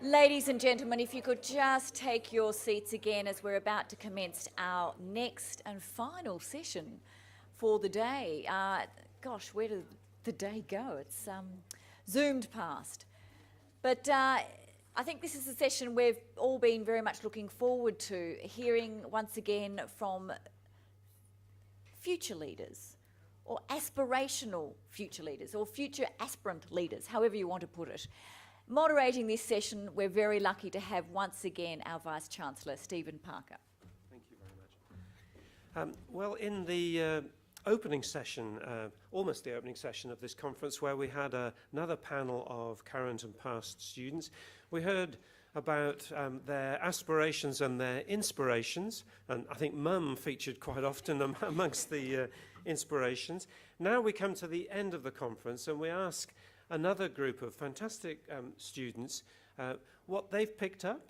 Ladies and gentlemen, if you could just take your seats again as we're about to commence our next and final session for the day. Gosh, where did the day go? It's zoomed past. But I think this is a session we've all been very much looking forward to, hearing once again from future leaders, or aspirational future leaders, or future aspirant leaders, however you want to put it. Moderating this session, we're very lucky to have once again our Vice-Chancellor, Stephen Parker. Thank you very much. Well, in the opening session, almost the opening session of this conference, where we had another panel of current and past students, we heard about their aspirations and their inspirations, and I think mum featured quite often amongst the inspirations. Now we come to the end of the conference and we ask another group of fantastic students what they've picked up,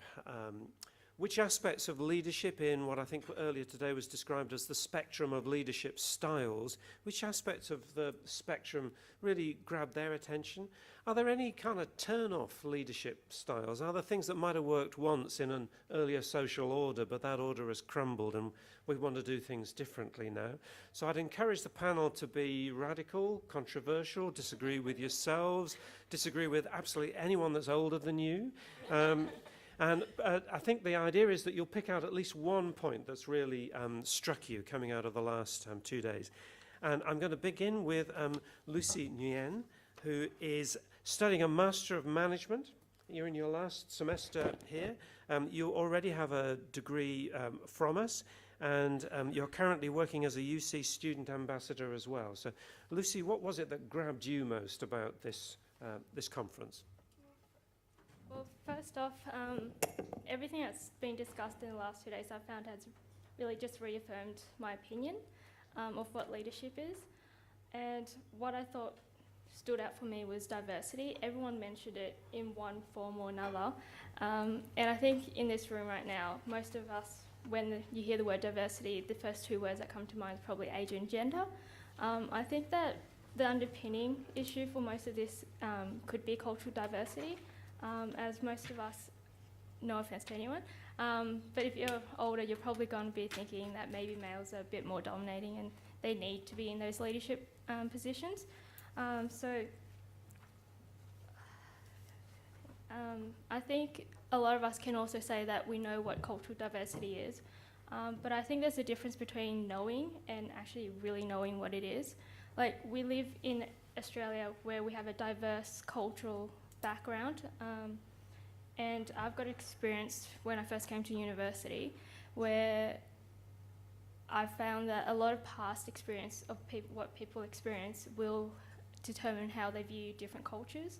which aspects of leadership in what I think earlier today was described as the spectrum of leadership styles, which aspects of the spectrum really grabbed their attention? Are there any kind of turn-off leadership styles? Are there things that might have worked once in an earlier social order, but that order has crumbled and we want to do things differently now? So I'd encourage the panel to be radical, controversial, disagree with yourselves, disagree with absolutely anyone that's older than you. And I think the idea is that you'll pick out at least one point that's really struck you coming out of the last 2 days. And I'm going to begin with Lucy Nguyen, who is studying a Master of Management. You're in your last semester here. You already have a degree from us, and you're currently working as a UC student ambassador as well. So, Lucy, what was it that grabbed you most about this conference? Well, first off, everything that's been discussed in the last 2 days I found has really just reaffirmed my opinion of what leadership is. And what I thought stood out for me was diversity. Everyone mentioned it in one form or another. And I think in this room right now, most of us, when you hear the word diversity, the first two words that come to mind is probably age and gender. I think that the underpinning issue for most of this could be cultural diversity. As most of us, no offence to anyone, but if you're older, you're probably going to be thinking that maybe males are a bit more dominating and they need to be in those leadership positions. I think a lot of us can also say that we know what cultural diversity is, but I think there's a difference between knowing and actually really knowing what it is. Like, we live in Australia where we have a diverse cultural background, and I've got experience when I first came to university where I found that a lot of past experience of what people experience will determine how they view different cultures.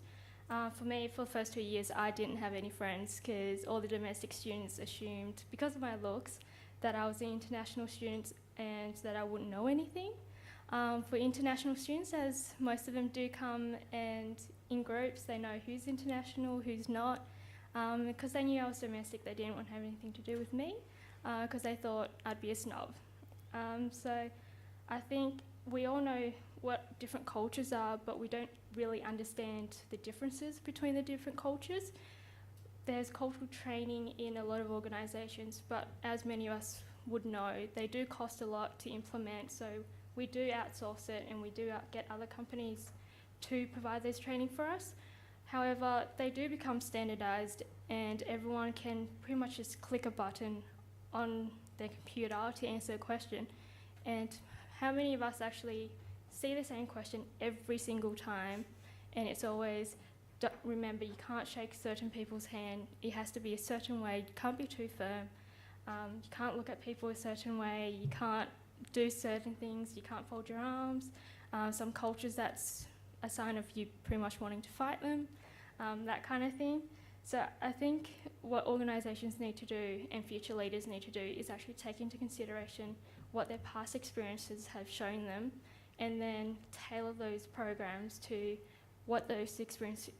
For me, for the first 2 years, I didn't have any friends because all the domestic students assumed, because of my looks, that I was an international student and that I wouldn't know anything. For international students, as most of them do come and in groups, they know who's international, who's not. Because they knew I was domestic, they didn't want to have anything to do with me because they thought I'd be a snob. So I think we all know what different cultures are, but we don't really understand the differences between the different cultures. There's cultural training in a lot of organisations, but as many of us would know, they do cost a lot to implement, so we do outsource it and we do get other companies to provide this training for us. However, they do become standardised and everyone can pretty much just click a button on their computer to answer a question. And how many of us actually see the same question every single time, and it's always, remember, you can't shake certain people's hand, it has to be a certain way, you can't be too firm, you can't look at people a certain way, you can't do certain things, you can't fold your arms. Some cultures that's a sign of you pretty much wanting to fight them, that kind of thing. So I think what organisations need to do and future leaders need to do is actually take into consideration what their past experiences have shown them, and then tailor those programs to what those experience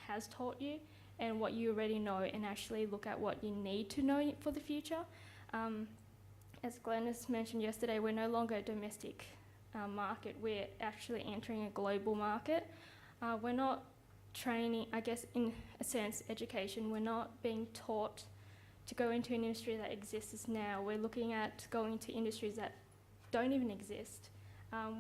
has taught you and what you already know, and actually look at what you need to know for the future. As Glennis mentioned yesterday, we're no longer a domestic market, we're actually entering a global market. We're not training, I guess in a sense, education. We're not being taught to go into an industry that exists now. We're looking at going to industries that don't even exist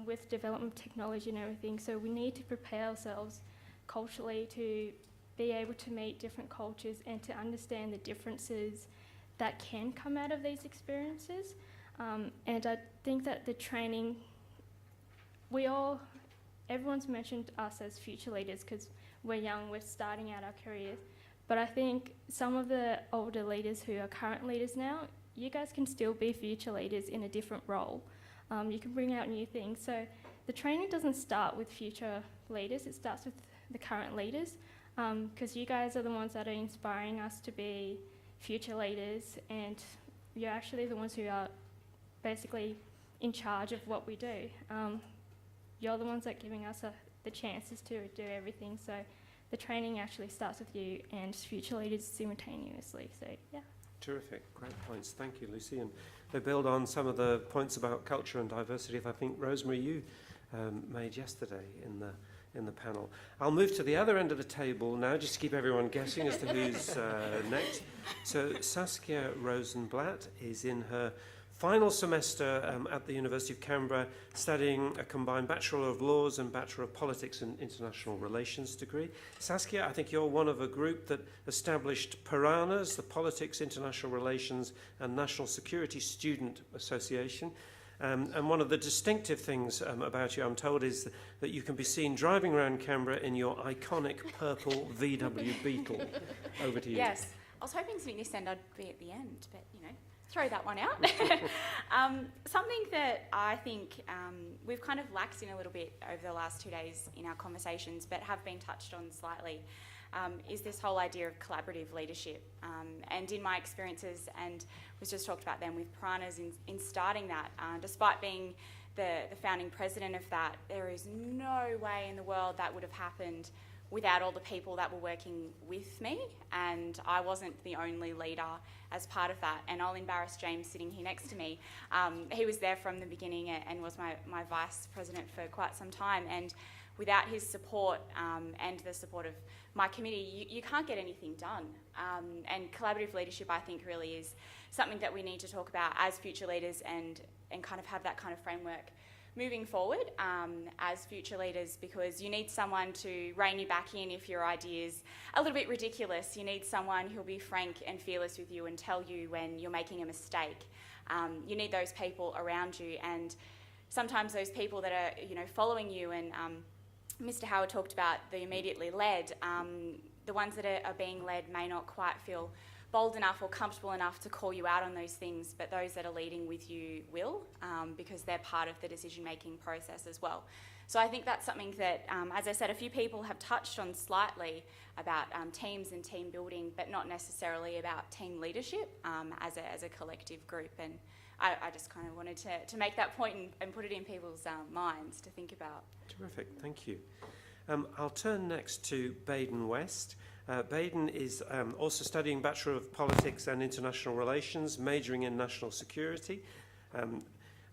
with development of technology and everything. So we need to prepare ourselves culturally to be able to meet different cultures and to understand the differences that can come out of these experiences. And I think that the training, everyone's mentioned us as future leaders because we're young, we're starting out our careers. But I think some of the older leaders who are current leaders now, you guys can still be future leaders in a different role. You can bring out new things. So the training doesn't start with future leaders, it starts with the current leaders, because you guys are the ones that are inspiring us to be future leaders, and you're actually the ones who are basically in charge of what we do. You're the ones that are giving us the chances to do everything. So the training actually starts with you and future leaders simultaneously. So yeah. Terrific, great points. Thank you, Lucy. And they build on some of the points about culture and diversity that I think, Rosemary, you made yesterday in the panel. I'll move to the other end of the table now, just to keep everyone guessing as to who's next. So Saskia Rosenblatt is in her final semester at the University of Canberra, studying a combined Bachelor of Laws and Bachelor of Politics and International Relations degree. Saskia, I think you're one of a group that established PIRANAs, the Politics, International Relations and National Security Student Association. And one of the distinctive things about you, I'm told, is that you can be seen driving around Canberra in your iconic purple VW Beetle. Over to you. Yes. I was hoping to this end I'd be at the end, but, throw that one out. Something that I think we've kind of laxed in a little bit over the last 2 days in our conversations, but have been touched on slightly, is this whole idea of collaborative leadership. And in my experiences, and was just talked about them with Piranhas in starting that, despite being the founding president of that, there is no way in the world that would have happened without all the people that were working with me, and I wasn't the only leader as part of that. And I'll embarrass James sitting here next to me. He was there from the beginning and was my vice president for quite some time, and without his support and the support of my committee, you can't get anything done. And collaborative leadership, I think, really is something that we need to talk about as future leaders and kind of have that kind of framework moving forward as future leaders, because you need someone to rein you back in if your idea's a little bit ridiculous. You need someone who'll be frank and fearless with you and tell you when you're making a mistake. You need those people around you, and sometimes those people that are following you, and Mr. Howard talked about the immediately led, the ones that are being led may not quite feel bold enough or comfortable enough to call you out on those things, but those that are leading with you will, because they're part of the decision-making process as well. So I think that's something that, as I said, a few people have touched on slightly about teams and team building, but not necessarily about team leadership as a collective group. And I just kind of wanted to make that point and put it in people's minds to think about. Terrific, thank you. I'll turn next to Baden West. Baden is also studying Bachelor of Politics and International Relations, majoring in National Security,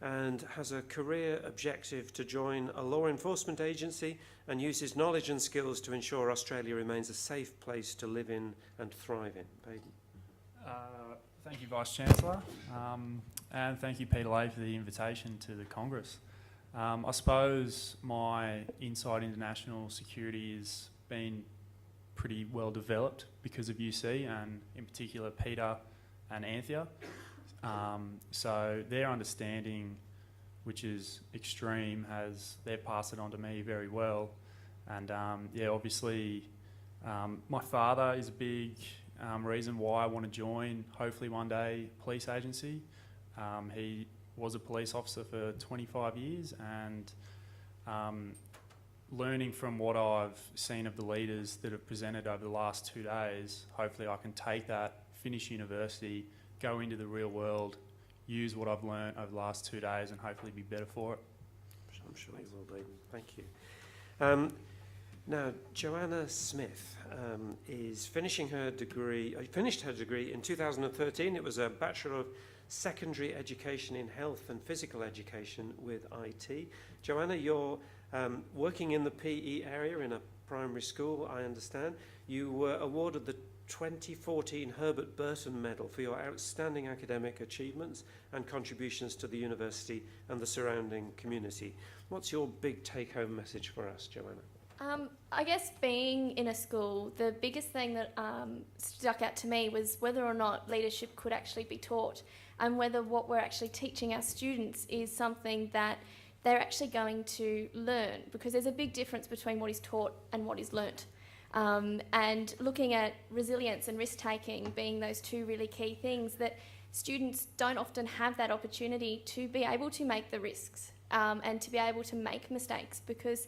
and has a career objective to join a law enforcement agency and use his knowledge and skills to ensure Australia remains a safe place to live in and thrive in. Baden. Thank you, Vice-Chancellor, and thank you, Peter Lay, for the invitation to the Congress. I suppose my insight into national security has been pretty well developed because of UC, and in particular Peter and Anthea. So their understanding, which is extreme, they've passed it on to me very well. And obviously my father is a big reason why I want to join, hopefully one day, police agency. He was a police officer for 25 years, and learning from what I've seen of the leaders that have presented over the last 2 days, hopefully I can take that, finish university, go into the real world, use what I've learned over the last 2 days, and hopefully be better for it. I'm sure you will, Baden. Thank you. Now, Joanna Smith is finishing her degree. Finished her degree in 2013. It was a Bachelor of Secondary Education in Health and Physical Education with IT. Joanna, you're working in the PE area in a Primary School, I understand. You were awarded the 2014 Herbert Burton Medal for your outstanding academic achievements and contributions to the university and the surrounding community. What's your big take-home message for us, Joanna? I guess being in a school, the biggest thing that stuck out to me was whether or not leadership could actually be taught, and whether what we're actually teaching our students is something that they're actually going to learn, because there's a big difference between what is taught and what is learnt. And looking at resilience and risk-taking being those two really key things, that students don't often have that opportunity to be able to make the risks and to be able to make mistakes, because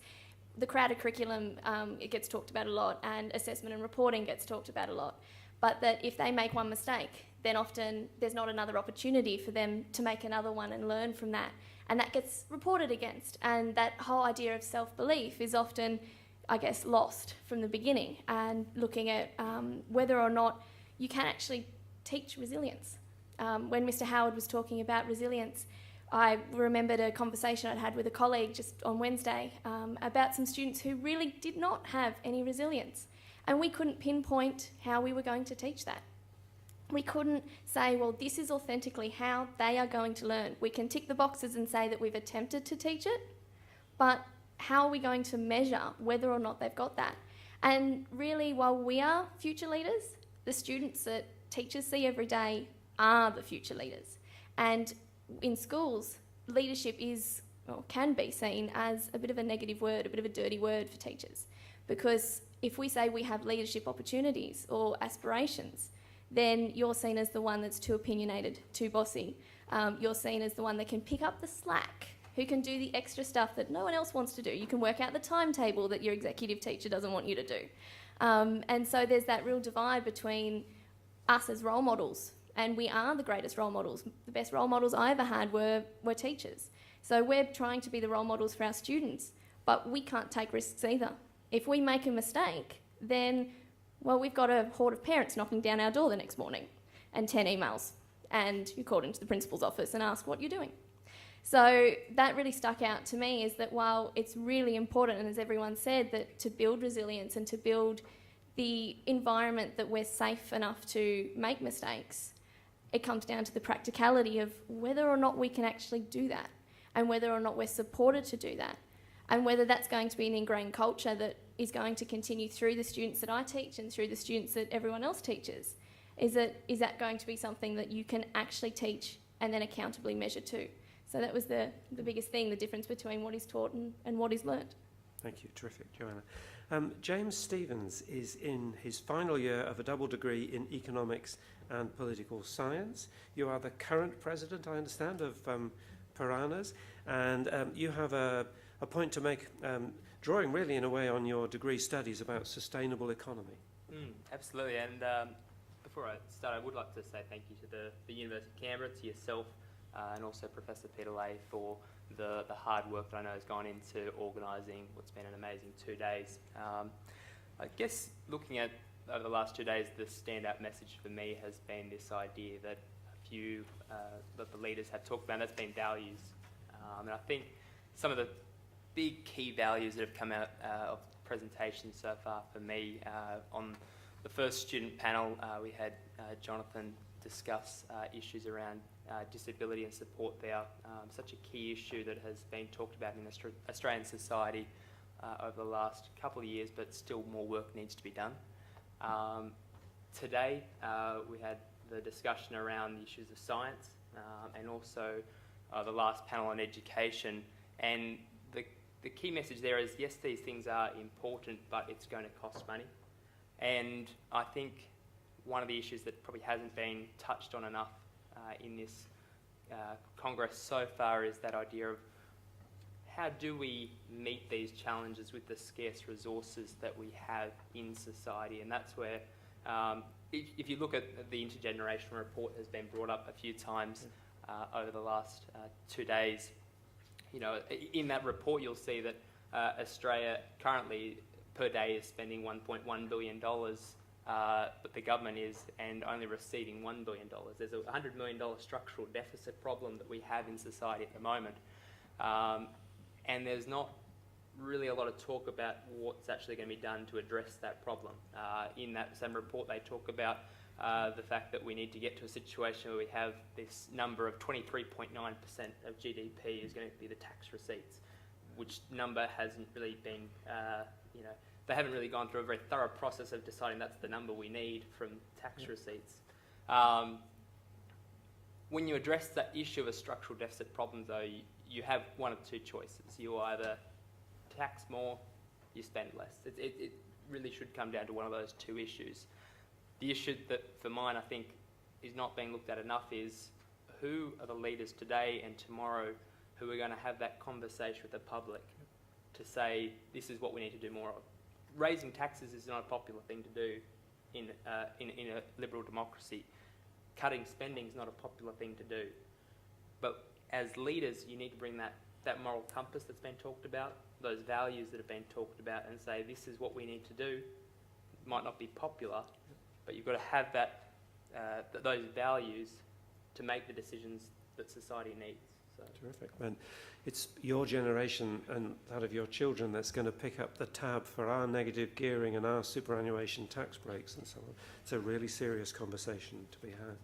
the crowded curriculum, it gets talked about a lot, and assessment and reporting gets talked about a lot. But that if they make one mistake, then often there's not another opportunity for them to make another one and learn from that. And that gets reported against. And that whole idea of self-belief is often, I guess, lost from the beginning. And looking at whether or not you can actually teach resilience. When Mr. Howard was talking about resilience, I remembered a conversation I'd had with a colleague just on Wednesday about some students who really did not have any resilience. And we couldn't pinpoint how we were going to teach that. We couldn't say, well, this is authentically how they are going to learn. We can tick the boxes and say that we've attempted to teach it, but how are we going to measure whether or not they've got that? And really, while we are future leaders, the students that teachers see every day are the future leaders. And in schools, leadership is, or can be seen as a bit of a negative word, a bit of a dirty word for teachers. Because if we say we have leadership opportunities or aspirations, then you're seen as the one that's too opinionated, too bossy. You're seen as the one that can pick up the slack, who can do the extra stuff that no one else wants to do. You can work out the timetable that your executive teacher doesn't want you to do. And so there's that real divide between us as role models, and we are the greatest role models. The best role models I ever had were teachers. So we're trying to be the role models for our students, but we can't take risks either. If we make a mistake, then, well, we've got a horde of parents knocking down our door the next morning and 10 emails, and you're called into the principal's office and asked what you're doing. So that really stuck out to me, is that while it's really important, and as everyone said, that to build resilience and to build the environment that we're safe enough to make mistakes, it comes down to the practicality of whether or not we can actually do that, and whether or not we're supported to do that, and whether that's going to be an ingrained culture that is going to continue through the students that I teach and through the students that everyone else teaches. Is that going to be something that you can actually teach and then accountably measure too? So that was the biggest thing, the difference between what is taught and what is learnt. Thank you. Terrific, Joanna. James Stevens is in his final year of a double degree in economics and political science. You are the current president, I understand, of Piranhas, and you have a point to make, drawing really in a way on your degree studies about sustainable economy. Absolutely, and before I start, I would like to say thank you to the University of Canberra, to yourself, and also Professor Peter Lay for the hard work that I know has gone into organising what's been an amazing 2 days. I guess looking at over the last 2 days, the standout message for me has been this idea that a few that the leaders have talked about, that's been values. And I think some of the big key values that have come out of the presentation so far for me, on the first student panel, we had Jonathan discuss issues around disability and support there, such a key issue that has been talked about in Australian society over the last couple of years, but still more work needs to be done. Today we had the discussion around the issues of science, and also the last panel on education, and the key message there is, yes, these things are important, but it's going to cost money. And I think one of the issues that probably hasn't been touched on enough in this Congress so far is that idea of how do we meet these challenges with the scarce resources that we have in society. And that's where, if you look at the intergenerational report, has been brought up a few times over the last 2 days. You know, in that report you'll see that Australia currently per day is spending $1.1 billion, but the government is, and only receiving $1 billion. There's a $100 million structural deficit problem that we have in society at the moment. And there's not really a lot of talk about what's actually going to be done to address that problem. In that same report, they talk about the fact that we need to get to a situation where we have this number of 23.9% of GDP is going to be the tax receipts, which number hasn't really been, they haven't really gone through a very thorough process of deciding that's the number we need from tax receipts. When you address that issue of a structural deficit problem, though, you have one of two choices. You either tax more, you spend less. It really should come down to one of those two issues. The issue that, for mine, I think, is not being looked at enough is who are the leaders today and tomorrow who are going to have that conversation with the public to say this is what we need to do more of. Raising taxes is not a popular thing to do in a liberal democracy. Cutting spending is not a popular thing to do. But as leaders, you need to bring that moral compass that's been talked about, those values that have been talked about, and say this is what we need to do. It might not be popular, but you've got to have those values to make the decisions that society needs. So. Terrific. And it's your generation and that of your children that's going to pick up the tab for our negative gearing and our superannuation tax breaks and so on. It's a really serious conversation to be had.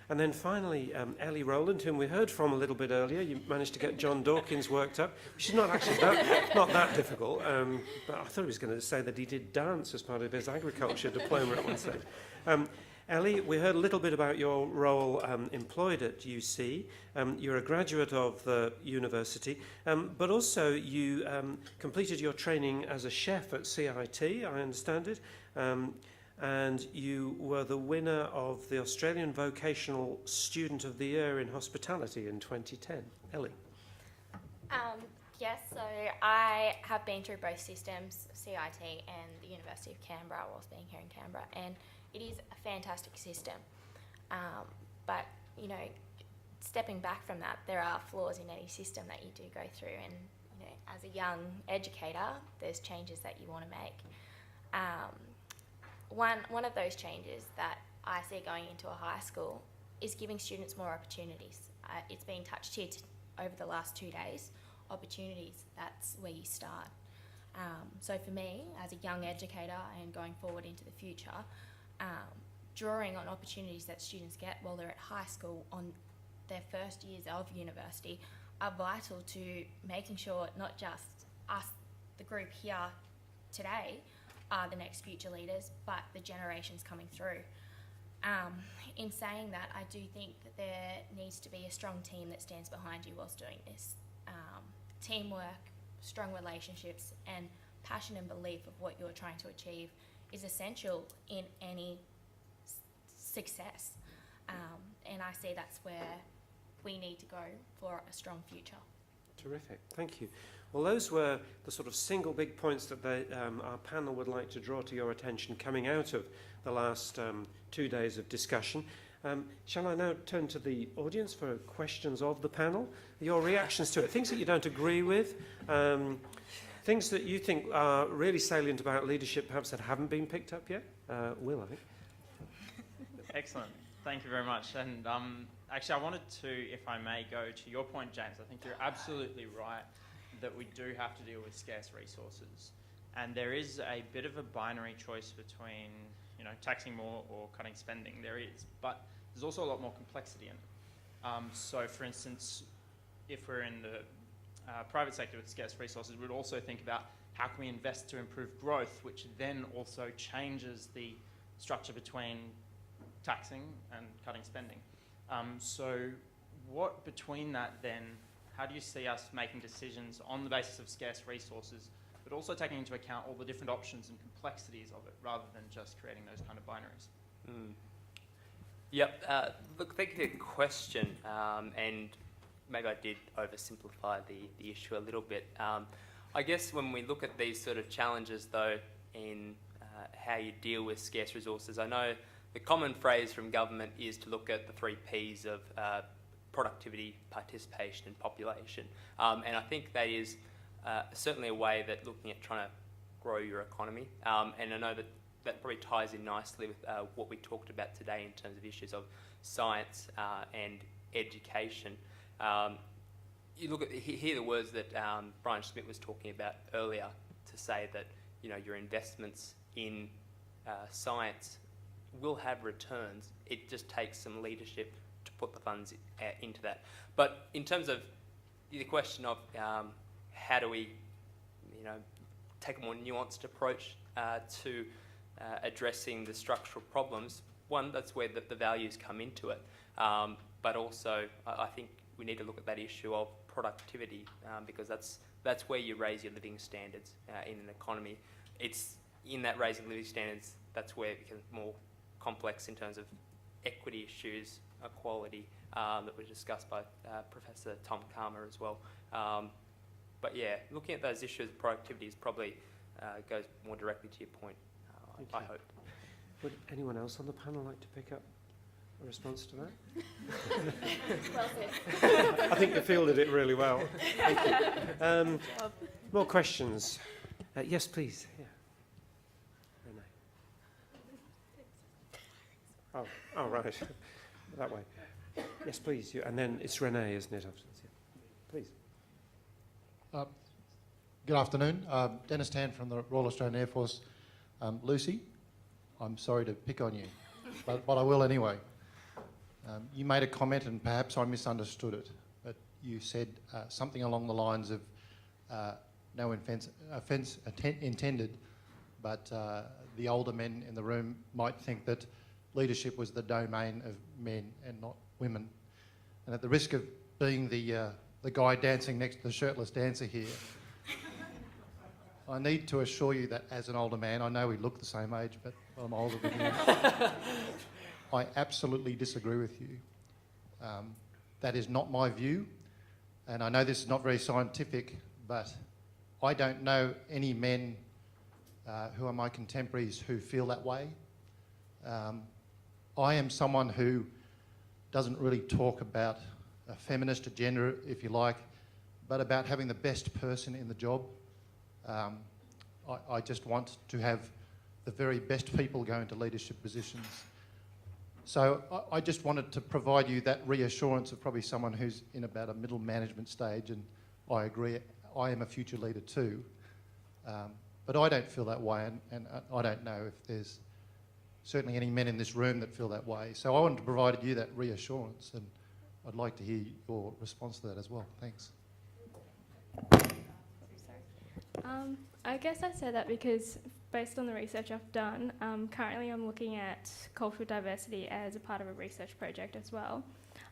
And then finally, Ellie Rowland, whom we heard from a little bit earlier. You managed to get John Dawkins worked up, which is not actually not that difficult. But I thought he was going to say that he did dance as part of his agriculture diploma at one stage. Ellie, we heard a little bit about your role employed at UC. You're a graduate of the university, but also you completed your training as a chef at CIT, I understand it, and you were the winner of the Australian Vocational Student of the Year in Hospitality in 2010. Ellie. Yes, so I have been through both systems, CIT and the University of Canberra, whilst being here in Canberra, and it is a fantastic system. But, stepping back from that, there are flaws in any system that you do go through, and, as a young educator, there's changes that you want to make. One of those changes that I see going into a high school is giving students more opportunities. It's been touched here over the last 2 days. Opportunities, that's where you start. So for me, as a young educator and going forward into the future, drawing on opportunities that students get while they're at high school on their first years of university are vital to making sure not just us, the group here today, are the next future leaders, but the generations coming through. In saying that, I do think that there needs to be a strong team that stands behind you whilst doing this. Teamwork, strong relationships, and passion and belief of what you're trying to achieve is essential in any success. And I see that's where we need to go for a strong future. Terrific, thank you. Well, those were the sort of single big points that our panel would like to draw to your attention coming out of the last 2 days of discussion. Shall I now turn to the audience for questions of the panel? Your reactions to it, things that you don't agree with, things that you think are really salient about leadership, perhaps that haven't been picked up yet? Will, I think. Excellent. Thank you very much. And actually, I wanted to, if I may, go to your point, James. I think you're absolutely right that we do have to deal with scarce resources. And there is a bit of a binary choice between, taxing more or cutting spending. There is. But there's also a lot more complexity in it. So, for instance, if we're in the private sector with scarce resources, we'd also think about how can we invest to improve growth, which then also changes the structure between taxing and cutting spending. So what between that then, how do you see us making decisions on the basis of scarce resources, but also taking into account all the different options and complexities of it, rather than just creating those kind of binaries? Yep. Look, thank you for your question. And maybe I did oversimplify the issue a little bit. I guess when we look at these sort of challenges, though, in how you deal with scarce resources, I know the common phrase from government is to look at the 3 Ps of productivity, participation and population. And I think that is certainly a way that looking at trying to grow your economy. And I know that probably ties in nicely with what we talked about today in terms of issues of science and education. you look at hear the words that Brian Schmidt was talking about earlier, to say that your investments in science will have returns. It just takes some leadership to put the funds into that. But in terms of the question of how do we, take a more nuanced approach to addressing the structural problems, one, that's where the values come into it. But also, I think we need to look at that issue of productivity, because that's where you raise your living standards in an economy. It's in that raising living standards, that's where it becomes more complex in terms of equity issues, equality, that were discussed by Professor Tom Calmer as well. But yeah, looking at those issues of productivity is probably goes more directly to your point, I hope. Would anyone else on the panel like to pick up a response to that? Well said. I think you fielded it really well. Thank you. More questions? Yes, please. Yeah. Renee. Oh, right. That way. Yes, please. And then it's Renee, isn't it? Please. Good afternoon. Dennis Tan from the Royal Australian Air Force. Lucy, I'm sorry to pick on you, but I will anyway. You made a comment and perhaps I misunderstood it, but you said something along the lines of no offence intended, but the older men in the room might think that leadership was the domain of men and not women. And at the risk of being the guy dancing next to the shirtless dancer here, I need to assure you that as an older man, I know we look the same age, but I'm older than you. I absolutely disagree with you. That is not my view, and I know this is not very scientific, but I don't know any men who are my contemporaries who feel that way. I am someone who doesn't really talk about a feminist agenda, if you like, but about having the best person in the job. I just want to have the very best people go into leadership positions. So I just wanted to provide you that reassurance of probably someone who's in about a middle management stage, and I agree, I am a future leader too. But I don't feel that way, and I don't know if there's certainly any men in this room that feel that way. So I wanted to provide you that reassurance, and I'd like to hear your response to that as well. Thanks. I guess I said that because based on the research I've done, currently I'm looking at cultural diversity as a part of a research project as well.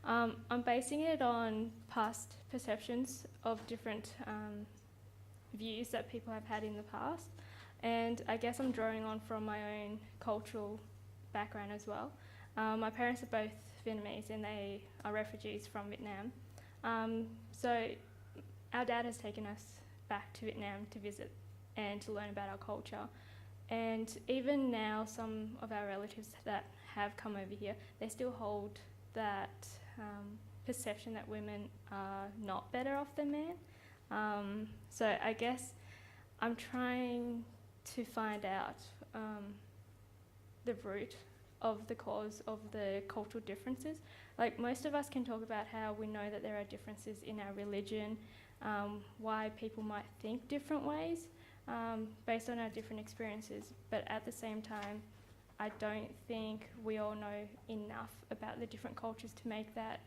I'm basing it on past perceptions of different views that people have had in the past, and I guess I'm drawing on from my own cultural background as well. My parents are both Vietnamese and they are refugees from Vietnam. So our dad has taken us back to Vietnam to visit and to learn about our culture. And even now, some of our relatives that have come over here, they still hold that perception that women are not better off than men. So I guess I'm trying to find out the root of the cause of the cultural differences. Like, most of us can talk about how we know that there are differences in our religion, why people might think different ways based on our different experiences, but at the same time, I don't think we all know enough about the different cultures to make that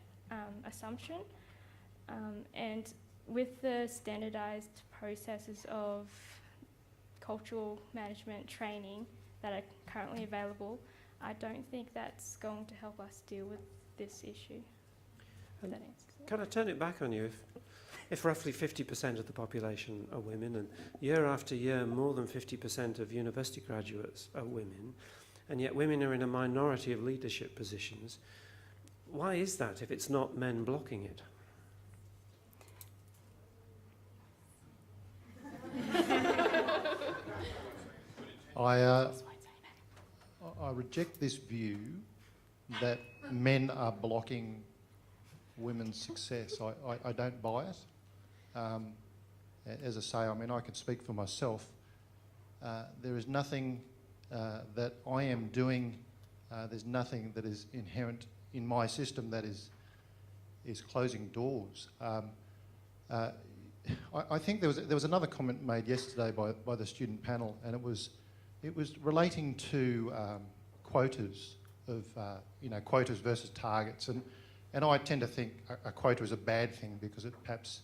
assumption. And with the standardised processes of cultural management training that are currently available, I don't think that's going to help us deal with this issue. That answers it. Can I turn it back on you? If roughly 50% of the population are women, and year after year more than 50% of university graduates are women, and yet women are in a minority of leadership positions, why is that if it's not men blocking it? I reject this view that men are blocking women's success. I don't buy it. As I say, I mean, I can speak for myself. There is nothing that I am doing, there's nothing that is inherent in my system that is closing doors. I think there was another comment made yesterday by the student panel, and it was relating to quotas of quotas versus targets, and I tend to think a quota is a bad thing because it perhaps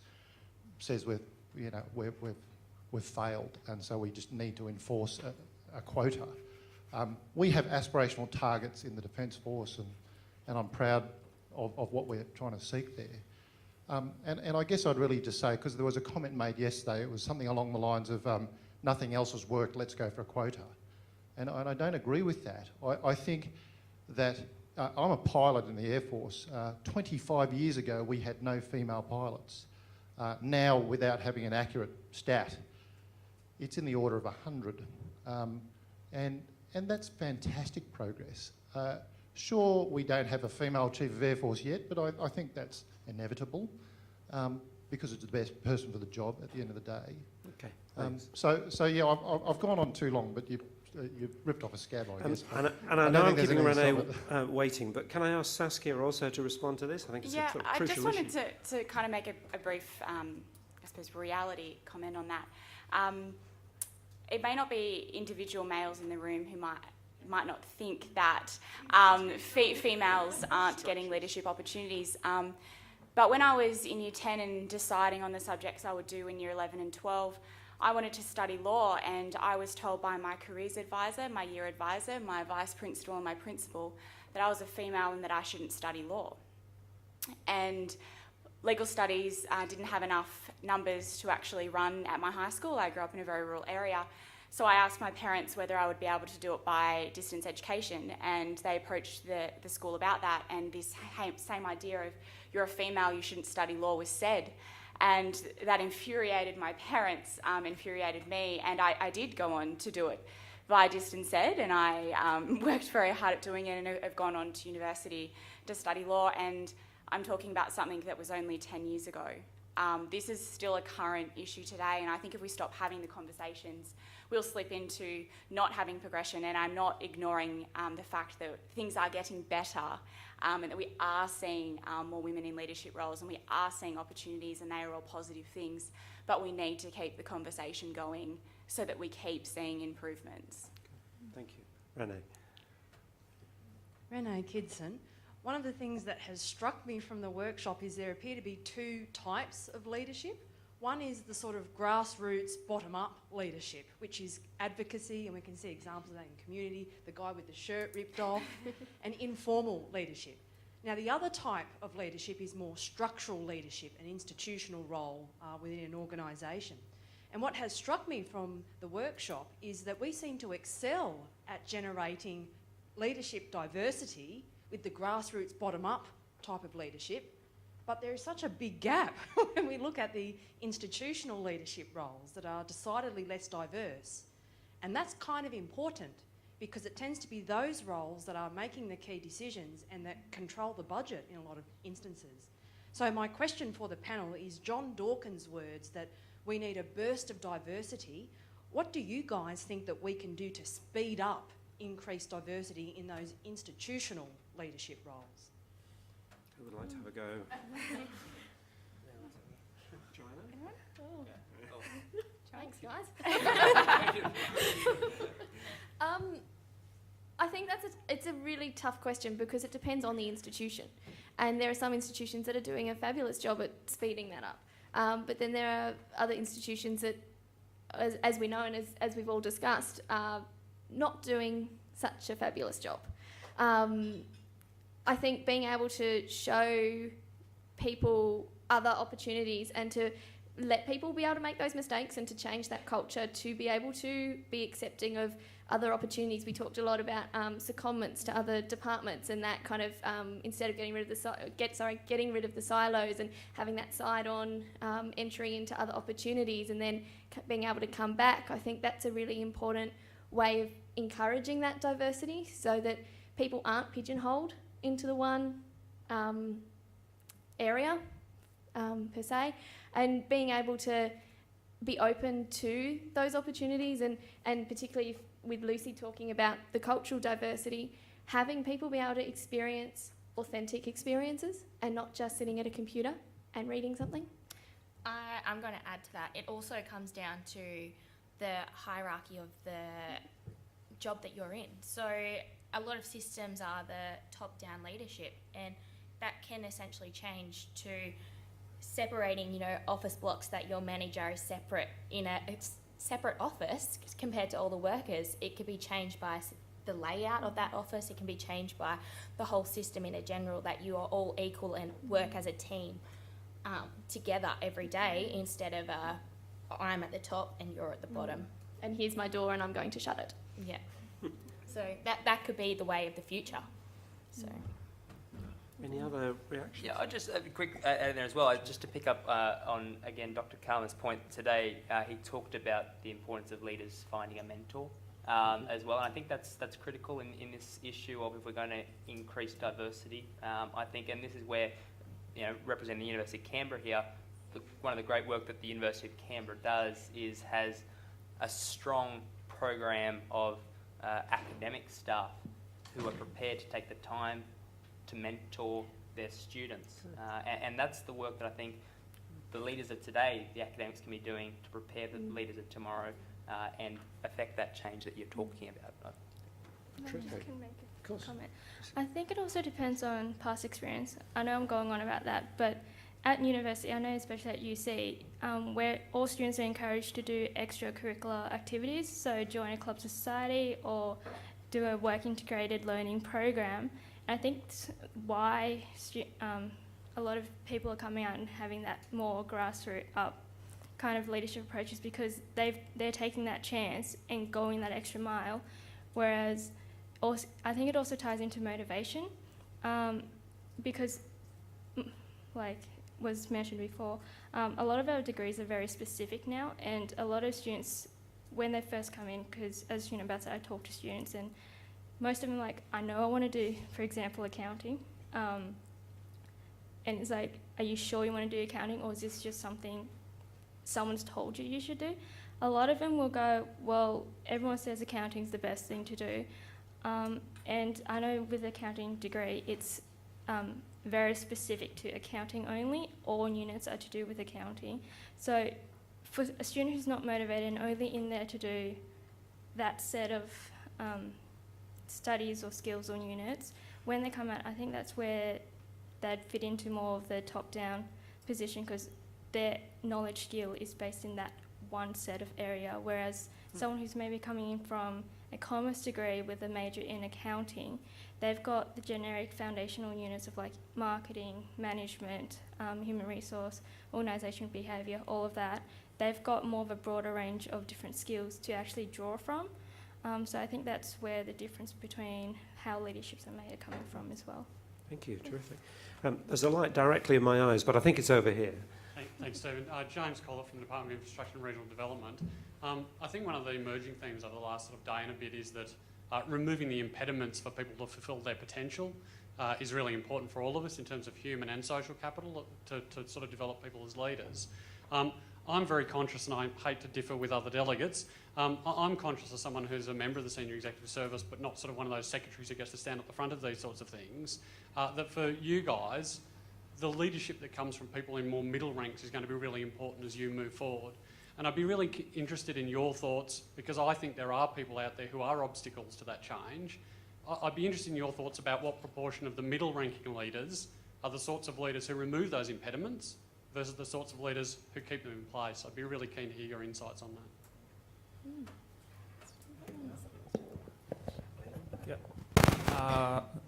says we've failed, and so we just need to enforce a quota. We have aspirational targets in the Defence Force, and I'm proud of what we're trying to seek there. And I guess I'd really just say, because there was a comment made yesterday, it was something along the lines of nothing else has worked, let's go for a quota. And I don't agree with that. I think that I'm a pilot in the Air Force. 25 years ago, we had no female pilots. Now, without having an accurate stat, it's in the order of 100. And that's fantastic progress. Sure, we don't have a female Chief of Air Force yet, but I think that's inevitable because it's the best person for the job at the end of the day. Okay, thanks. So yeah, I've gone on too long, but you ripped off a scab, I guess. And I know I'm keeping Renee waiting, but can I ask Saskia also to respond to this? I think it's a crucial issue. I just wanted to kind of make a brief, I suppose, reality comment on that. It may not be individual males in the room who might not think that females aren't getting leadership opportunities. But when I was in Year 10 and deciding on the subjects I would do in Year 11 and 12, I wanted to study law, and I was told by my careers advisor, my year advisor, my vice principal and my principal that I was a female and that I shouldn't study law. And legal studies didn't have enough numbers to actually run at my high school. I grew up in a very rural area. So I asked my parents whether I would be able to do it by distance education, and they approached the school about that, and this same idea of you're a female, you shouldn't study law was said. And that infuriated my parents, infuriated me, and I did go on to do it via distance ed, and I worked very hard at doing it, and have gone on to university to study law, and I'm talking about something that was only 10 years ago. This is still a current issue today, and I think if we stop having the conversations, we'll slip into not having progression, and I'm not ignoring the fact that things are getting better, and that we are seeing more women in leadership roles, and we are seeing opportunities, and they are all positive things, but we need to keep the conversation going so that we keep seeing improvements. Thank you. Renee. Renee Kidson. One of the things that has struck me from the workshop is there appear to be two types of leadership. One is the sort of grassroots, bottom-up leadership, which is advocacy, and we can see examples of that in community, the guy with the shirt ripped off, and informal leadership. Now, the other type of leadership is more structural leadership, an institutional role within an organisation. And what has struck me from the workshop is that we seem to excel at generating leadership diversity with the grassroots, bottom-up type of leadership, but there is such a big gap when we look at the institutional leadership roles that are decidedly less diverse. And that's kind of important because it tends to be those roles that are making the key decisions and that control the budget in a lot of instances. So my question for the panel is John Dawkins' words that we need a burst of diversity. What do you guys think that we can do to speed up increased diversity in those institutional leadership roles? Who would like to have a go? Joanna? Thanks, guys. I think it's a really tough question because it depends on the institution. And there are some institutions that are doing a fabulous job at speeding that up. But then there are other institutions that, as we know and as we've all discussed, are not doing such a fabulous job. I think being able to show people other opportunities and to let people be able to make those mistakes and to change that culture to be able to be accepting of other opportunities. We talked a lot about secondments to other departments and that kind of instead of getting rid of the silos and having that side-on entry into other opportunities and then being able to come back. I think that's a really important way of encouraging that diversity so that people aren't pigeonholed into the one area per se, and being able to be open to those opportunities and particularly with Lucy talking about the cultural diversity, having people be able to experience authentic experiences and not just sitting at a computer and reading something. I'm going to add to that. It also comes down to the hierarchy of the job that you're in. So a lot of systems are the top-down leadership, and that can essentially change to separating, you know, office blocks that your manager is separate in a separate office compared to all the workers. It could be changed by the layout of that office. It can be changed by the whole system in a general, that you are all equal and work as a team together every day, instead of I'm at the top and you're at the bottom. And here's my door and I'm going to shut it. Yeah. So that could be the way of the future. So. Any other reactions? Yeah, I just a quick add in there as well. Just to pick up on again Dr. Kalman's point today, he talked about the importance of leaders finding a mentor as well, and I think that's critical in this issue of if we're going to increase diversity. I think, and this is where, you know, representing the University of Canberra here, one of the great work that the University of Canberra does is has a strong program of academic staff who are prepared to take the time to mentor their students. And that's the work that I think the leaders of today, the academics, can be doing to prepare the leaders of tomorrow and affect that change that you're talking about. Terrific. I can make Of a course. comment. I think it also depends on past experience. I know I'm going on about that, but at university, I know especially at UC, where all students are encouraged to do extracurricular activities, so join a club society or do a work integrated learning program. I think why a lot of people are coming out and having that more grassroots up kind of leadership approach is because they're taking that chance and going that extra mile. Whereas also, I think it also ties into motivation, because like was mentioned before, a lot of our degrees are very specific now, and a lot of students, when they first come in, because as you know, about I talk to students, and most of them are like, I know I want to do, for example, accounting, and it's like, are you sure you want to do accounting, or is this just something someone's told you should do? A lot of them will go, well, everyone says accounting's the best thing to do, and I know with the accounting degree, it's very specific to accounting only. All units are to do with accounting. So for a student who's not motivated and only in there to do that set of studies or skills or units, when they come out, I think that's where they'd fit into more of the top-down position, because their knowledge skill is based in that one set of area, whereas someone who's maybe coming in from a commerce degree with a major in accounting, they've got the generic foundational units of like marketing, management, human resource, organisational behaviour, all of that. They've got more of a broader range of different skills to actually draw from. So I think that's where the difference between how leaderships are made are coming from as well. Thank you, terrific. There's a light directly in my eyes, but I think it's over here. Thanks, Stephen. James Collett from the Department of Infrastructure and Regional Development. I think one of the emerging themes over the last sort of day and a bit is that removing the impediments for people to fulfil their potential is really important for all of us in terms of human and social capital to sort of develop people as leaders. I'm very conscious, and I hate to differ with other delegates, I'm conscious as someone who's a member of the Senior Executive Service, but not sort of one of those secretaries who gets to stand at the front of these sorts of things, that for you guys, the leadership that comes from people in more middle ranks is going to be really important as you move forward. And I'd be really interested in your thoughts, because I think there are people out there who are obstacles to that change. I'd be interested in your thoughts about what proportion of the middle ranking leaders are the sorts of leaders who remove those impediments versus the sorts of leaders who keep them in place. I'd be really keen to hear your insights on that.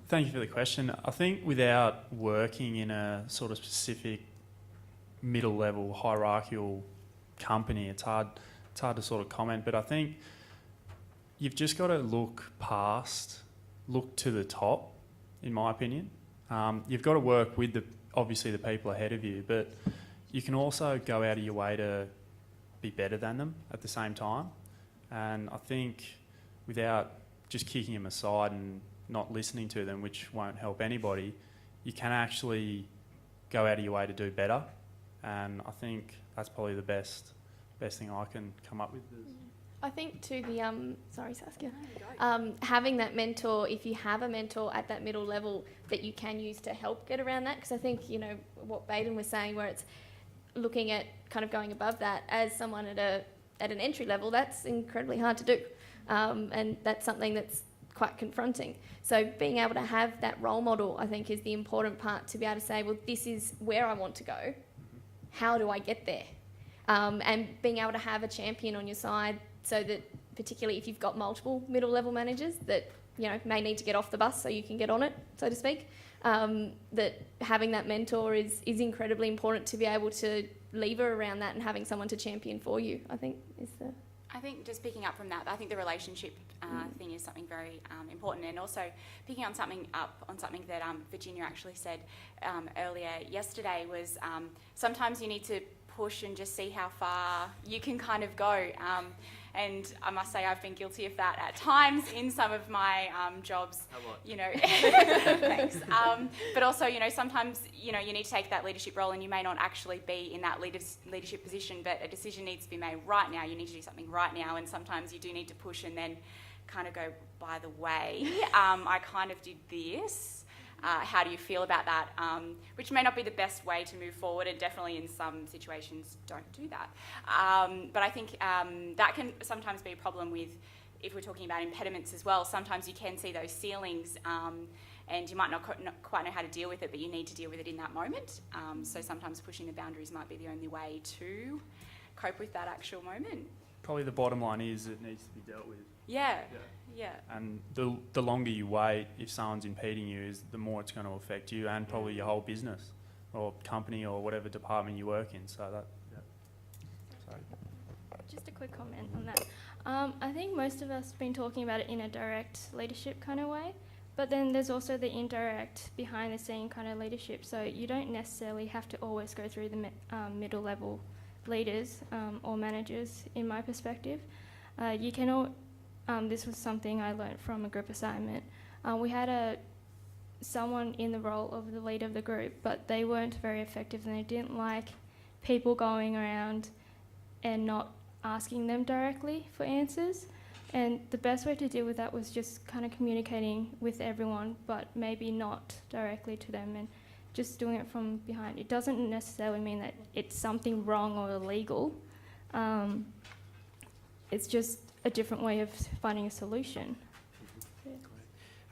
Thank you for the question. I think without working in a sort of specific middle level hierarchical company, it's hard to sort of comment, but I think you've just got to look to the top, in my opinion. You've got to work with obviously the people ahead of you, but you can also go out of your way to be better than them at the same time. And I think without just kicking them aside and not listening to them, which won't help anybody, you can actually go out of your way to do better. And I think that's probably the best thing I can come up with. I think too sorry Saskia, having that mentor, if you have a mentor at that middle level that you can use to help get around that, because I think, you know, what Baden was saying, where it's looking at kind of going above that as someone at an entry level, that's incredibly hard to do. And that's something that's quite confronting. So being able to have that role model, I think, is the important part, to be able to say, well, this is where I want to go. How do I get there? And being able to have a champion on your side, so that particularly if you've got multiple middle level managers that, you know, may need to get off the bus so you can get on it, so to speak, that having that mentor is incredibly important, to be able to lever around that and having someone to champion for you, I think, is the... I think just picking up from that, I think the relationship thing is something very important, and also picking on something that Virginia actually said earlier yesterday was sometimes you need to push and just see how far you can kind of go. And I must say I've been guilty of that at times in some of my jobs. A lot. You know, thanks. But also, you know, sometimes, you know, you need to take that leadership role, and you may not actually be in that leadership position, but a decision needs to be made right now. You need to do something right now, and sometimes you do need to push and then kind of go, by the way, I kind of did this. How do you feel about that? Which may not be the best way to move forward, and definitely in some situations don't do that. But I think that can sometimes be a problem with, if we're talking about impediments as well, sometimes you can see those ceilings and you might not quite know how to deal with it, but you need to deal with it in that moment. So sometimes pushing the boundaries might be the only way to cope with that actual moment. Probably the bottom line is it needs to be dealt with. Yeah. And the longer you wait, if someone's impeding you, is the more it's going to affect you and probably your whole business or company or whatever department you work in. So that, Sorry. Just a quick comment on that. I think most of us have been talking about it in a direct leadership kind of way, but then there's also the indirect, behind the scene kind of leadership. So you don't necessarily have to always go through the middle level leaders or managers, in my perspective. You can all... this was something I learnt from a group assignment. We had someone in the role of the leader of the group, but they weren't very effective, and they didn't like people going around and not asking them directly for answers. And the best way to deal with that was just kind of communicating with everyone, but maybe not directly to them, and just doing it from behind. It doesn't necessarily mean that it's something wrong or illegal. It's just a different way of finding a solution.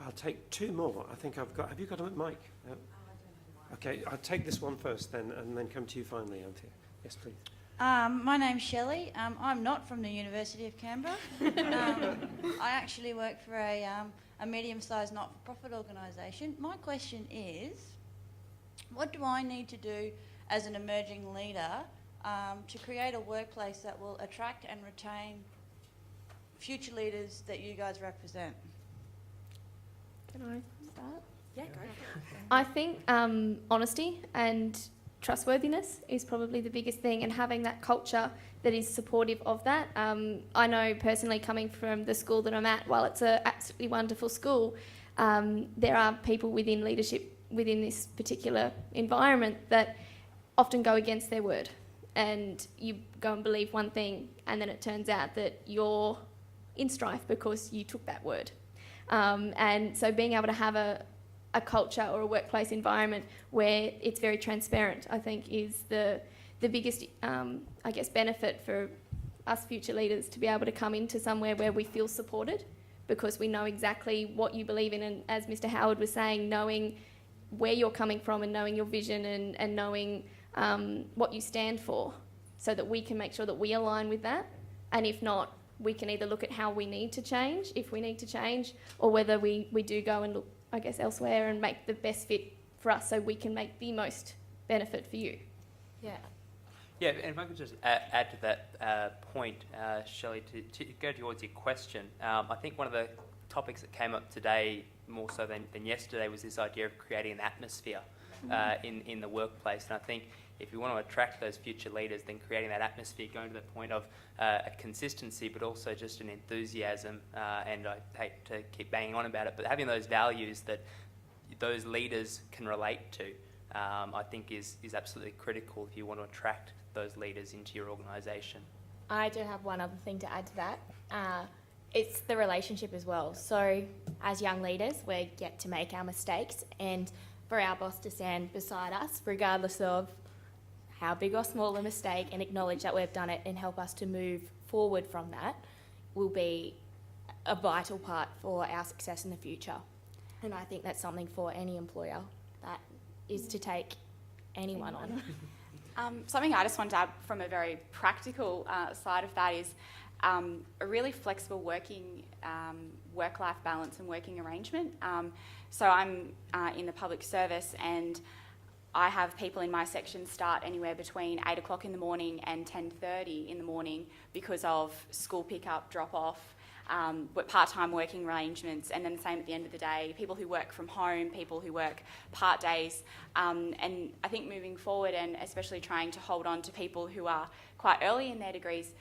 I'll take two more. I think I've got... Have you got a mic? No? Okay, I'll take this one first then, and then come to you finally, Anthea. Yes, please. My name's Shelley. I'm not from the University of Canberra. I actually work for a medium-sized not-for-profit organisation. My question is, what do I need to do as an emerging leader to create a workplace that will attract and retain future leaders that you guys represent? Can I start? Yeah, go for it. I think honesty and trustworthiness is probably the biggest thing, and having that culture that is supportive of that. I know personally, coming from the school that I'm at, while it's an absolutely wonderful school, there are people within leadership within this particular environment that often go against their word, and you go and believe one thing, and then it turns out that you're in strife because you took that word. And so being able to have a culture or a workplace environment where it's very transparent, I think, is the biggest, I guess, benefit for us future leaders, to be able to come into somewhere where we feel supported, because we know exactly what you believe in, and as Mr. Howard was saying, knowing where you're coming from and knowing your vision and knowing what you stand for, so that we can make sure that we align with that. And if not, we can either look at how we need to change, if we need to change, or whether we do go and look, I guess, elsewhere and make the best fit for us, so we can make the most benefit for you. Yeah. Yeah, and if I could just add to that point, Shelley, to go towards your question, I think one of the topics that came up today, more so than yesterday, was this idea of creating an atmosphere in the workplace. And I think if you want to attract those future leaders, then creating that atmosphere, going to the point of a consistency, but also just an enthusiasm, and I hate to keep banging on about it, but having those values that those leaders can relate to, I think is absolutely critical if you want to attract those leaders into your organisation. I do have one other thing to add to that. It's the relationship as well. So as young leaders, we get to make our mistakes, and for our boss to stand beside us, regardless of how big or small a mistake, and acknowledge that we've done it and help us to move forward from that will be a vital part for our success in the future. And I think that's something for any employer, that is to take anyone on. Something I just want to add from a very practical side of that is a really flexible work-life balance and working arrangement. So I'm in the public service, and I have people in my section start anywhere between 8 o'clock in the morning and 10:30 in the morning because of school pickup, drop-off, part-time working arrangements, and then the same at the end of the day, people who work from home, people who work part days. And I think moving forward, and especially trying to hold on to people who are quite early in their degrees,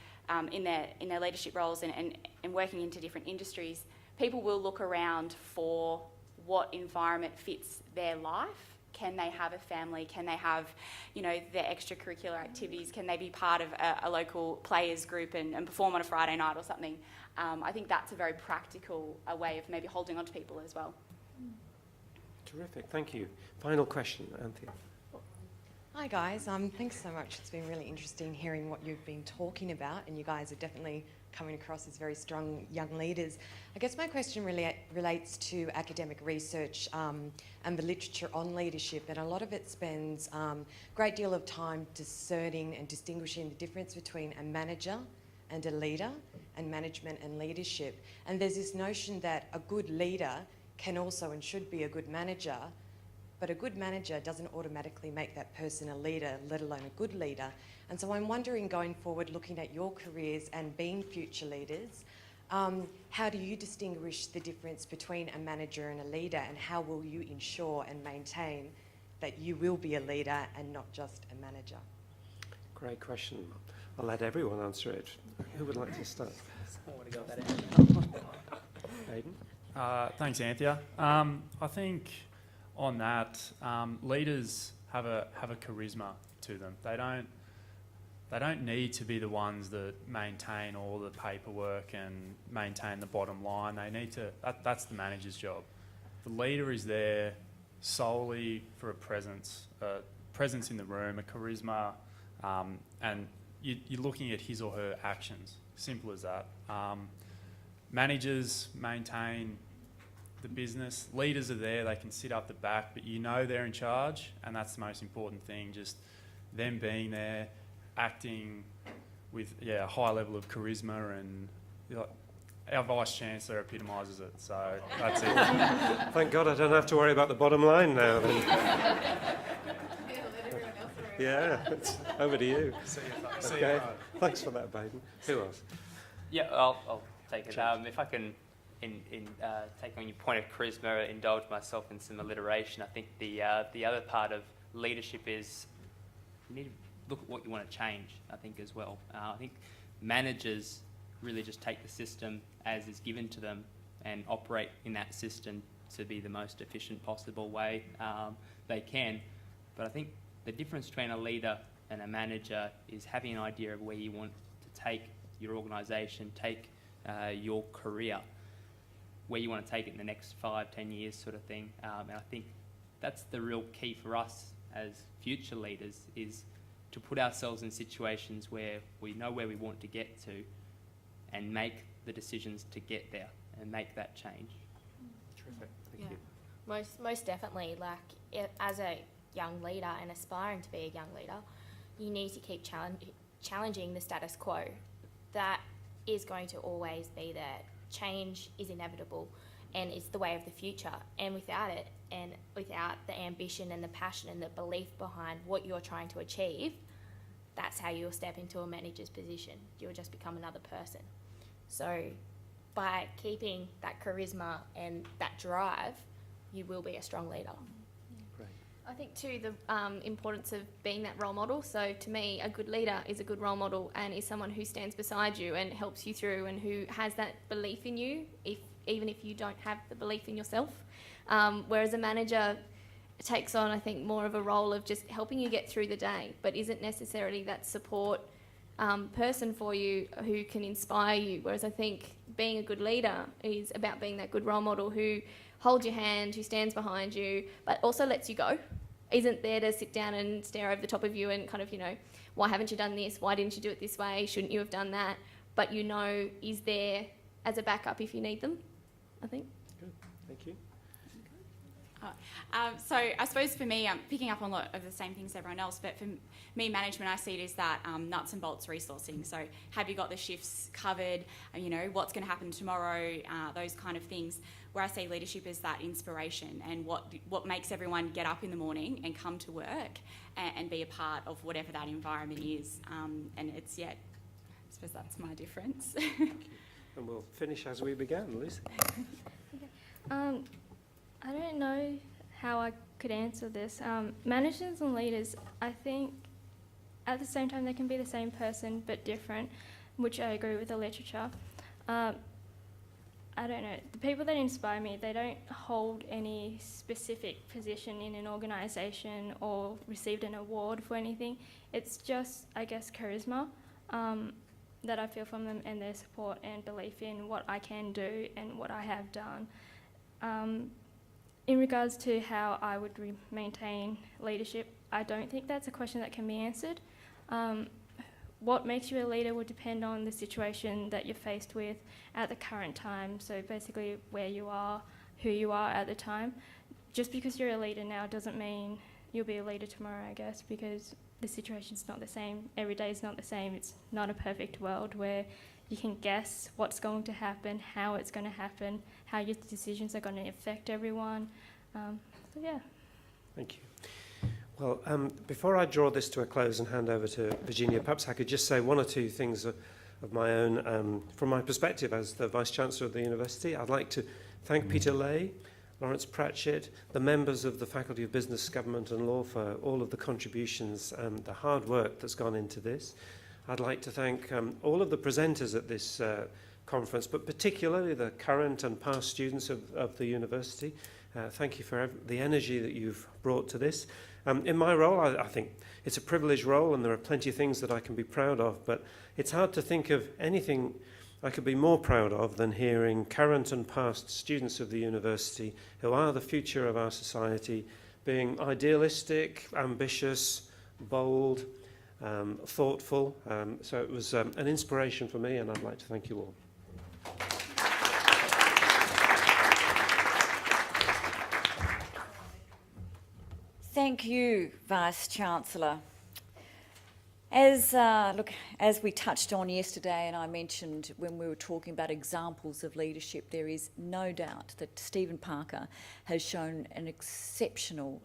in their leadership roles and working into different industries, people will look around for what environment fits their life. Can they have a family? Can they have, their extracurricular activities? Can they be part of a local players group and perform on a Friday night or something? I think that's a very practical way of maybe holding on to people as well. Terrific, thank you. Final question, Anthea. Hi guys, thanks so much. It's been really interesting hearing what you've been talking about, and you guys are definitely coming across as very strong young leaders. I guess my question really relates to academic research and the literature on leadership, and a lot of it spends a great deal of time discerning and distinguishing the difference between a manager and a leader, and management and leadership. And there's this notion that a good leader can also and should be a good manager, but a good manager doesn't automatically make that person a leader, let alone a good leader. And so I'm wondering, going forward, looking at your careers and being future leaders, how do you distinguish the difference between a manager and a leader, and how will you ensure and maintain that you will be a leader and not just a manager? Great question. I'll let everyone answer it. Who would like to start? I want to go with that. Aidan? Thanks, Anthea. I think on that, leaders have a charisma to them. They don't need to be the ones that maintain all the paperwork and maintain the bottom line. They need to. That's the manager's job. The leader is there solely for a presence in the room, a charisma, and you're looking at his or her actions. Simple as that. Managers maintain the business. Leaders are there, they can sit up the back, but they're in charge, and that's the most important thing, just them being there, acting with a high level of charisma, and our Vice-Chancellor epitomises it, so that's it. Thank God I don't have to worry about the bottom line now then. Yeah, it's over to you. Okay, thanks for that, Baden. Who else? Yeah, I'll take it. If I can take on your point of charisma, indulge myself in some alliteration, I think the other part of leadership is you need to look at what you want to change, I think, as well. I think managers really just take the system as is given to them and operate in that system to be the most efficient possible way they can. But I think the difference between a leader and a manager is having an idea of where you want to take your organisation, take your career, where you want to take it in the next 5-10 years sort of thing. And I think that's the real key for us as future leaders, is to put ourselves in situations where we know where we want to get to and make the decisions to get there and make that change. Terrific, thank you. Most definitely, as a young leader and aspiring to be a young leader, you need to keep challenging the status quo. That is going to always be there. Change is inevitable, and it's the way of the future. And without it, and without the ambition and the passion and the belief behind what you're trying to achieve, that's how you'll step into a manager's position. You'll just become another person. So by keeping that charisma and that drive, you will be a strong leader. I think too the importance of being that role model. So to me, a good leader is a good role model and is someone who stands beside you and helps you through, and who has that belief in you, even if you don't have the belief in yourself. Whereas a manager takes on, I think, more of a role of just helping you get through the day, but isn't necessarily that support person for you who can inspire you. Whereas I think being a good leader is about being that good role model who holds your hand, who stands behind you, but also lets you go. isn't there to sit down and stare over the top of you and kind of, you know, why haven't you done this? Why didn't you do it this way? Shouldn't you have done that? But, you know, is there as a backup if you need them, I think. Good, thank you. So I suppose for me, I'm picking up on a lot of the same things as everyone else, but for me, management, I see it as that nuts and bolts resourcing. So have you got the shifts covered? You know, what's going to happen tomorrow? Those kind of things. Where I see leadership as that inspiration and what makes everyone get up in the morning and come to work and be a part of whatever that environment is. And it's, yeah, I suppose that's my difference. And we'll finish as we began, Lucy. I don't know how I could answer this. Managers and leaders, I think at the same time they can be the same person but different, which I agree with the literature. I don't know, the people that inspire me, they don't hold any specific position in an organisation or received an award for anything. It's just, I guess, charisma that I feel from them, and their support and belief in what I can do and what I have done. In regards to how I would maintain leadership, I don't think that's a question that can be answered. What makes you a leader would depend on the situation that you're faced with at the current time. So basically where you are, who you are at the time. Just because you're a leader now doesn't mean you'll be a leader tomorrow, I guess, because the situation's not the same. Every day is not the same. It's not a perfect world where you can guess what's going to happen, how it's going to happen, how your decisions are going to affect everyone. So yeah. Thank you. Well, before I draw this to a close and hand over to Virginia, perhaps I could just say one or two things of my own. From my perspective as the Vice-Chancellor of the University, I'd like to thank Peter Lay, Lawrence Pratchett, the members of the Faculty of Business, Government and Law for all of the contributions and the hard work that's gone into this. I'd like to thank all of the presenters at this conference, but particularly the current and past students of the university. Thank you for the energy that you've brought to this. In my role, I think it's a privileged role and there are plenty of things that I can be proud of, but it's hard to think of anything I could be more proud of than hearing current and past students of the university who are the future of our society being idealistic, ambitious, bold, thoughtful. So it was an inspiration for me and I'd like to thank you all. Thank you, Vice-Chancellor. As we touched on yesterday and I mentioned when we were talking about examples of leadership, there is no doubt that Stephen Parker has shown an exceptional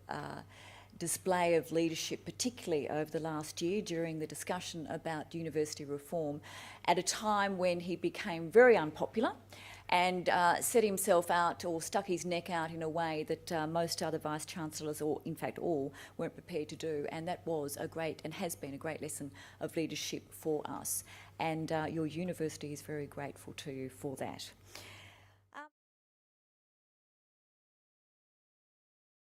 display of leadership, particularly over the last year during the discussion about university reform, at a time when he became very unpopular and set himself out or stuck his neck out in a way that most other Vice-Chancellors, or in fact all, weren't prepared to do. And that was a great and has been a great lesson of leadership for us. And your university is very grateful to you for that.